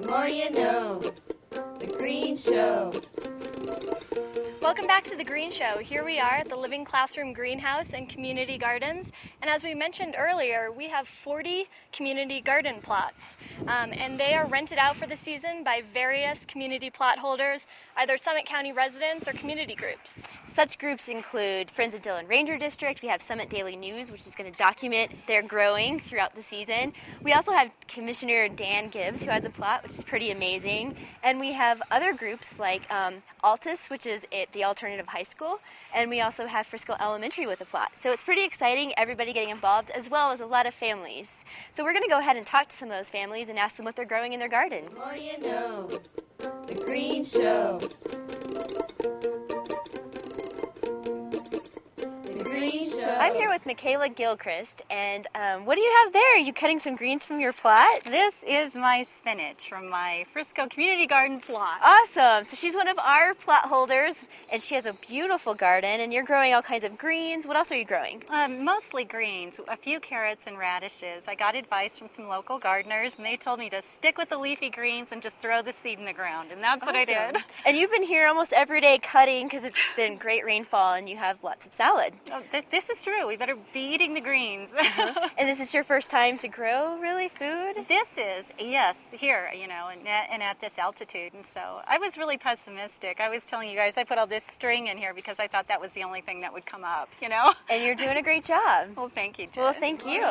more you know. The Green Show. Welcome back to The Green Show. Here we are at the Living Classroom Greenhouse and Community Gardens. And as we mentioned earlier, we have 40 community garden plots. And they are rented out for the season by various community plot holders, either Summit County residents or community groups. Such groups include Friends of Dillon Ranger District. We have Summit Daily News, which is going to document their growing throughout the season. We also have Commissioner Dan Gibbs, who has a plot, which is pretty amazing. And we have other groups like Altus, which is at the alternative high school. And we also have Frisco Elementary with a plot. So it's pretty exciting, everybody getting involved, as well as a lot of families. So we're going to go ahead and talk to some of those families and ask them what they're growing in their garden. The more you know. The Green Show. I'm here with Michaela Gilchrist, and what do you have there? Are you cutting some greens from your plot? This is my spinach from my Frisco Community Garden plot. Awesome. So she's one of our plot holders, and she has a beautiful garden, and you're growing all kinds of greens. What else are you growing? Mostly greens, a few carrots and radishes. I got advice from some local gardeners, and they told me to stick with the leafy greens and just throw the seed in the ground, and that's what I did. And you've been here almost every day cutting because it's been great rainfall, and you have lots of salad. Oh, this is true. We better be eating the greens. And this is your first time to grow, really, food? This is, yes, here, and at this altitude. And so I was really pessimistic. I was telling you guys I put all this string in here because I thought that was the only thing that would come up, And you're doing a great job. Well, thank you, Jen. Well, thank you.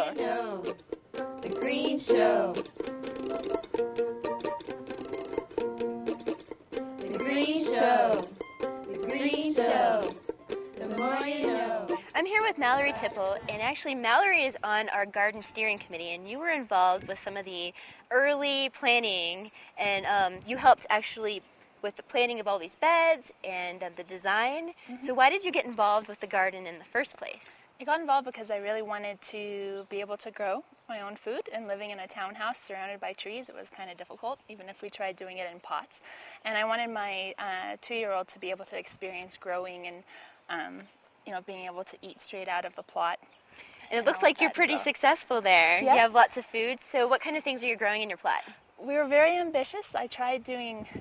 The Green Show. The Green Show. The Green Show. The more you know. I'm here with Mallory Tipple, and actually Mallory is on our garden steering committee, and you were involved with some of the early planning, and you helped actually with the planning of all these beds and the design. Mm-hmm. So why did you get involved with the garden in the first place? I got involved because I really wanted to be able to grow my own food, and living in a townhouse surrounded by trees, it was kind of difficult, even if we tried doing it in pots. And I wanted my 2-year-old to be able to experience growing and being able to eat straight out of the plot. And it looks like you're pretty successful there. Yeah. You have lots of food. So what kind of things are you growing in your plot? We were very ambitious. I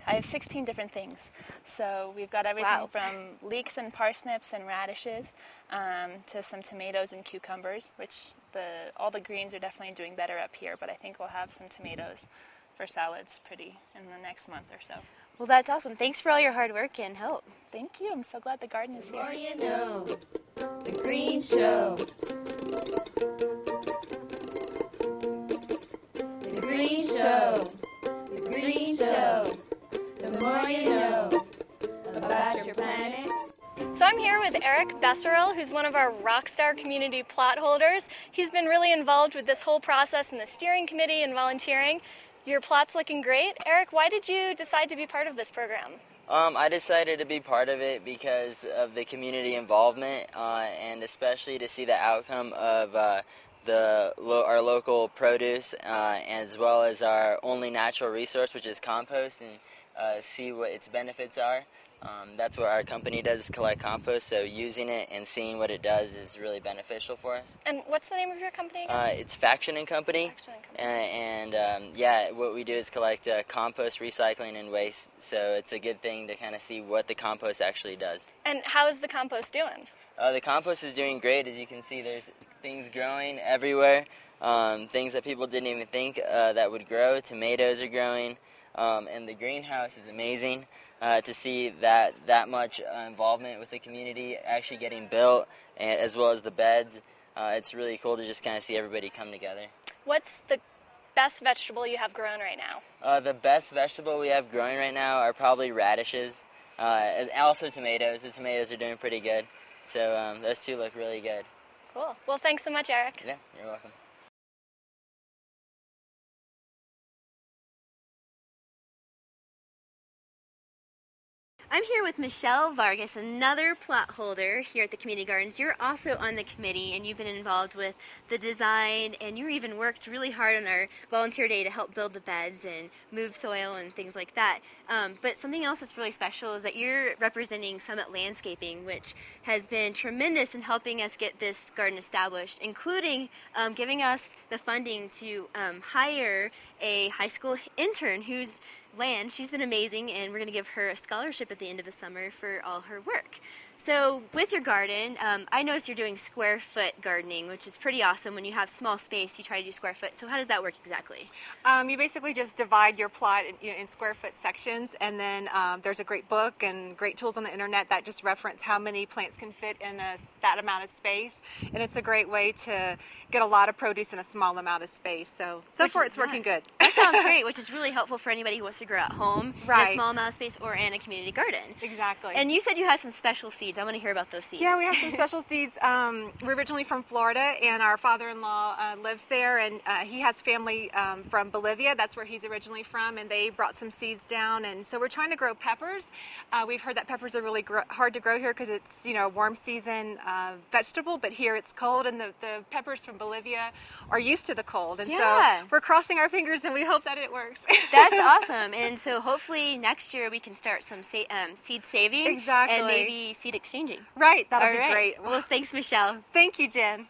have 16 different things. So we've got everything from leeks and parsnips and radishes to some tomatoes and cucumbers, which all the greens are definitely doing better up here, but I think we'll have some tomatoes for salads in the next month or so. Well, that's awesome. Thanks for all your hard work and help. Thank you. I'm so glad the garden is here. The more you know. The Green Show. The Green Show. The Green Show. The more you know about your planet. So I'm here with Eric Desyrel, who's one of our Rockstar community plot holders. He's been really involved with this whole process in the steering committee and volunteering. Your plot's looking great. Eric, why did you decide to be part of this program? I decided to be part of it because of the community involvement and especially to see the outcome of our local produce as well as our only natural resource, which is compost, and see what its benefits are. That's what our company does, collect compost, so using it and seeing what it does is really beneficial for us. And what's the name of your company again? It's Faction and Company. What we do is collect compost, recycling, and waste, so it's a good thing to kind of see what the compost actually does. And how is the compost doing? The compost is doing great. As you can see, there's things growing everywhere, things that people didn't even think that would grow. Tomatoes are growing, and the greenhouse is amazing. To see that much involvement with the community actually getting built, as well as the beds. It's really cool to just kind of see everybody come together. What's the best vegetable you have grown right now? The best vegetable we have growing right now are probably radishes, and also tomatoes. The tomatoes are doing pretty good. So those two look really good. Cool. Well, thanks so much, Eric. Yeah, you're welcome. I'm here with Michelle Vargas, another plot holder here at the Community Gardens. You're also on the committee, and you've been involved with the design, and you even worked really hard on our volunteer day to help build the beds and move soil and things like that. But something else that's really special is that you're representing Summit Landscaping, which has been tremendous in helping us get this garden established, including giving us the funding to hire a high school intern who's she's been amazing, and we're going to give her a scholarship at the end of the summer for all her work. So with your garden, I noticed you're doing square foot gardening, which is pretty awesome. When you have small space, you try to do square foot. So how does that work exactly? You basically just divide your plot in square foot sections, and then there's a great book and great tools on the internet that just reference how many plants can fit in that amount of space. And it's a great way to get a lot of produce in a small amount of space. So far it's working good. That sounds great, which is really helpful for anybody who wants to grow at home in a small amount of space or in a community garden. Exactly. And you said you had some special seeds. I want to hear about those seeds. Yeah, we have some special seeds. We're originally from Florida, and our father-in-law lives there, and he has family from Bolivia. That's where he's originally from, and they brought some seeds down. And so we're trying to grow peppers. We've heard that peppers are really hard to grow here because it's a warm season vegetable, but here it's cold, and the peppers from Bolivia are used to the cold. And so we're crossing our fingers, and we hope that it works. That's awesome. And so hopefully next year we can start some seed saving and maybe seed exchanging. Right, that'll be great. Well, thanks, Michelle. Thank you, Jen.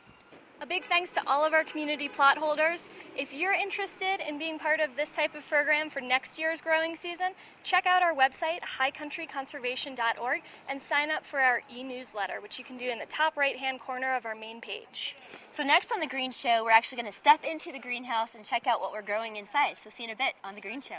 A big thanks to all of our community plot holders. If you're interested in being part of this type of program for next year's growing season, check out our website, highcountryconservation.org, and sign up for our e-newsletter, which you can do in the top right-hand corner of our main page. So next on The Green Show, we're actually going to step into the greenhouse and check out what we're growing inside. So see you in a bit on The Green Show.